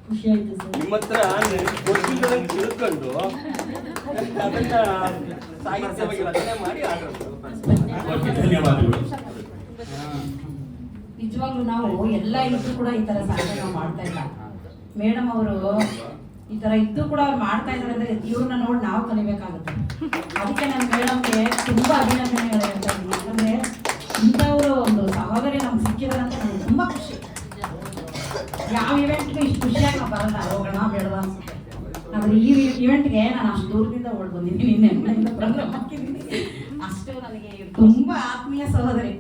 ಖುಷಿ ಆಯ್ತು ಸರ್. ನಿಮ್ಮ ಹತ್ರ ಗೊತ್ತಿಲ್ಲದಂಗೆ ತಿಳ್ಕೊಂಡು ಅದನ್ನ ಸಾಹಿತ್ಯವಾಗಿ ರಚನೆ ಮಾಡಿ ಧನ್ಯವಾದಗಳು. ನಿಜವಾಗ್ಲೂ ನಾವು ಎಲ್ಲ ಇದ್ದು ಕೂಡ ಈ ತರ ಸಾಧನೆ ನಾವು ಮಾಡ್ತಾ ಇಲ್ಲ. ಮೇಡಮ್ ಅವರು ಈ ತರ ಇದ್ದು ಕೂಡ ಮಾಡ್ತಾ ಇದ್ದಾರೆ ಅಂದ್ರೆ ಇವ್ರನ್ನ ನೋಡಿ ನಾವು ಕಲಿಬೇಕಾಗುತ್ತೆ. ಅದಕ್ಕೆ ನನ್ನ ಮೇಡಮ್ಗೆ ತುಂಬಾ ಅಭಿನಂದನೆಗಳು ಹೇಳ್ತಾ ಇದ್ದೀನಿ. ಯಾಕಂದ್ರೆ ಇಂಥವರು ಒಂದು ಸಹೋದರಿ ನಮ್ಗೆ ಸಿಕ್ಕಿದ್ರೆ ಅಂತ ನನಗೆ ತುಂಬಾ ಖುಷಿ. ಯಾವ ಇವೆಂಟ್ಗೂ ಇಷ್ಟು ಖುಷಿಯಾಗಿ ನಾವು ಬರಲ್ಲ, ಹೋಗೋಣ ಬೇಡವಾ ಅನ್ಸುತ್ತೆ. ಆದ್ರೆ ಈ ಇವೆಂಟ್ಗೆ ನಾನು ಅಷ್ಟು ದೂರದಿಂದ ಓಡ್ ಬಂದಿದ್ದೀನಿ, ನಿನ್ನೆ ಪ್ರೋಗ್ರಾಮ್ ಹಾಕಿದ್ದೀನಿ. ಅಷ್ಟು ನನಗೆ ತುಂಬಾ ಆತ್ಮೀಯ ಸಹೋದರಿ,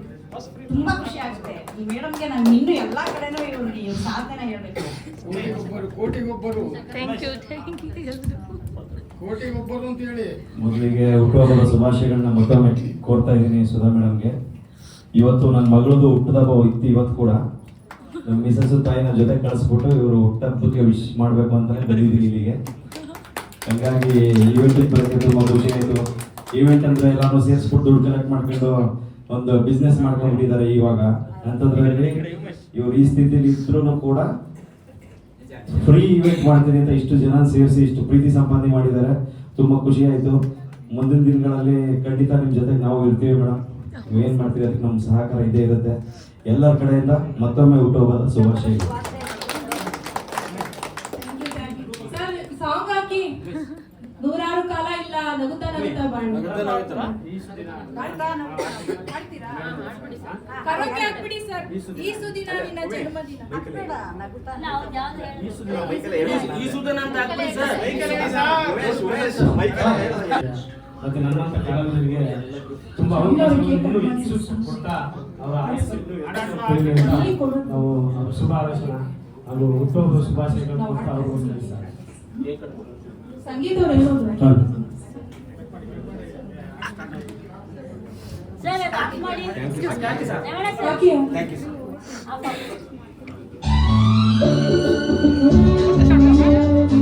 ತುಂಬಾ ಖುಷಿ ಆಗುತ್ತೆ. ಈ ಮೇಡಮ್ಗೆ ನಾನು ಇನ್ನೂ ಎಲ್ಲಾ ಕಡೆನೂ ಇವ್ರಿಗೆ ಇವ್ರ ಸಾಧನೆ ಹೇಳ್ಬೇಕು. ಕೋಟಿಗೊಬ್ಬರು ಅಂತ ಹೇಳಿ ಮೊದಲಿಗೆ ಹುಟ್ಟುಹಬ್ಬದ ಶುಭಾಶಯಗಳನ್ನ ಮತ್ತೊಮ್ಮೆ ಕೋರ್ತಾ ಇದ್ದೀನಿ ಸುಧಾ ಮೇಡಮ್ಗೆ. ಇವತ್ತು ನನ್ನ ಮಗಳದು ಹುಟ್ಟುಹಬ್ಬ ಇತ್ತು. ಇವತ್ತು ಕೂಡ ನಮ್ಮ ಮಿಸಸ್ ತಾಯಿನ ಜೊತೆ ಕಳಿಸ್ಬಿಟ್ಟು ಇವರು ಹುಟ್ಟಹಬ್ಬಕ್ಕೆ ವಿಶ್ ಮಾಡಬೇಕು ಅಂತಲೇ ಬಂದಿದ್ದೀನಿ ಇಲ್ಲಿಗೆ. ಹಂಗಾಗಿ ಈವೆಂಟಿಗೆ ಬರೋಕ್ಕೆ ತುಂಬ ಖುಷಿ ಆಯಿತು. ಈವೆಂಟ್ ಅಂದರೆ ಎಲ್ಲಾನು ಸೇರಿಸ್ಬಿಟ್ಟು ದುಡ್ಡು ಕಲೆಕ್ಟ್ ಮಾಡ್ಕೊಂಡು ಒಂದು ಬಿಸ್ನೆಸ್ ಮಾಡ್ಕೊಂಡ್ಬಿಟ್ಟಿದ್ದಾರೆ ಇವಾಗ. ಅಂಥದ್ರಲ್ಲಿ ಇವ್ರು ಈ ಸ್ಥಿತಿಲಿ ಇದ್ರೂ ಕೂಡ ಫ್ರೀ ಈವೆಂಟ್ ಮಾಡ್ತೀನಿ ಅಂತ ಇಷ್ಟು ಜನ ಸೇರಿಸಿ ಇಷ್ಟು ಪ್ರೀತಿ ಸಂಪಾದನೆ ಮಾಡಿದ್ದಾರೆ. ತುಂಬ ಖುಷಿ ಆಯಿತು. ಮುಂದಿನ ದಿನಗಳಲ್ಲಿ ಖಂಡಿತ ನಿಮ್ಮ ಜೊತೆಗೆ ನಾವು ಇರ್ತೀವಿ ಮೇಡಮ್. ನೀವೇನು ಮಾಡ್ತೀವಿ ಅದಕ್ಕೆ ನಮ್ಮ ಸಹಕಾರ ಇದ್ದೇ ಇರುತ್ತೆ. ಎಲ್ಲರ ಕಡೆಯಿಂದ ಮತ್ತೊಮ್ಮೆ ಹುಟ್ಟುಹಬ್ಬದ ಶುಭಾಶಯಗಳು. ಸಾಂಗ್ ಹಾಕಿ ನೂರಾರು ಕಾಲ ಇಲ್ಲ ನಗುತ್ತಾ ನಗುತ್ತಾ ಕರೋಕೆ ಹಾಕ್ಬಿಡಿ ಸರ್. ಈ ಸುದಿನ ನಿನ್ನ ಜನ್ಮದಿನ ಈ ಸುಧನ ಅಂತ ಹಾಕ್ಬಿಡಿ ಸರ್. ಮತ್ತೆ ನನ್ನಂತ ಕಲಾವಿದರಿಗೆ ತುಂಬಾ ಕೊಡ್ತಾ ಅವರ ನಾವು ಶುಭ ಆಲೋಚನ ಹಾಗೂ ಹುಟ್ಟುಹಬ್ಬದ ಶುಭಾಶಯಗಳು ಕೊಡ್ತಾ ಅವರು ಸಂಗೀತ ಅವರು ಹೇಳೋದು ಸರ್, ಮಾಡಿ ಥ್ಯಾಂಕ್ ಯು ಸರ್. ಹಾಕಿ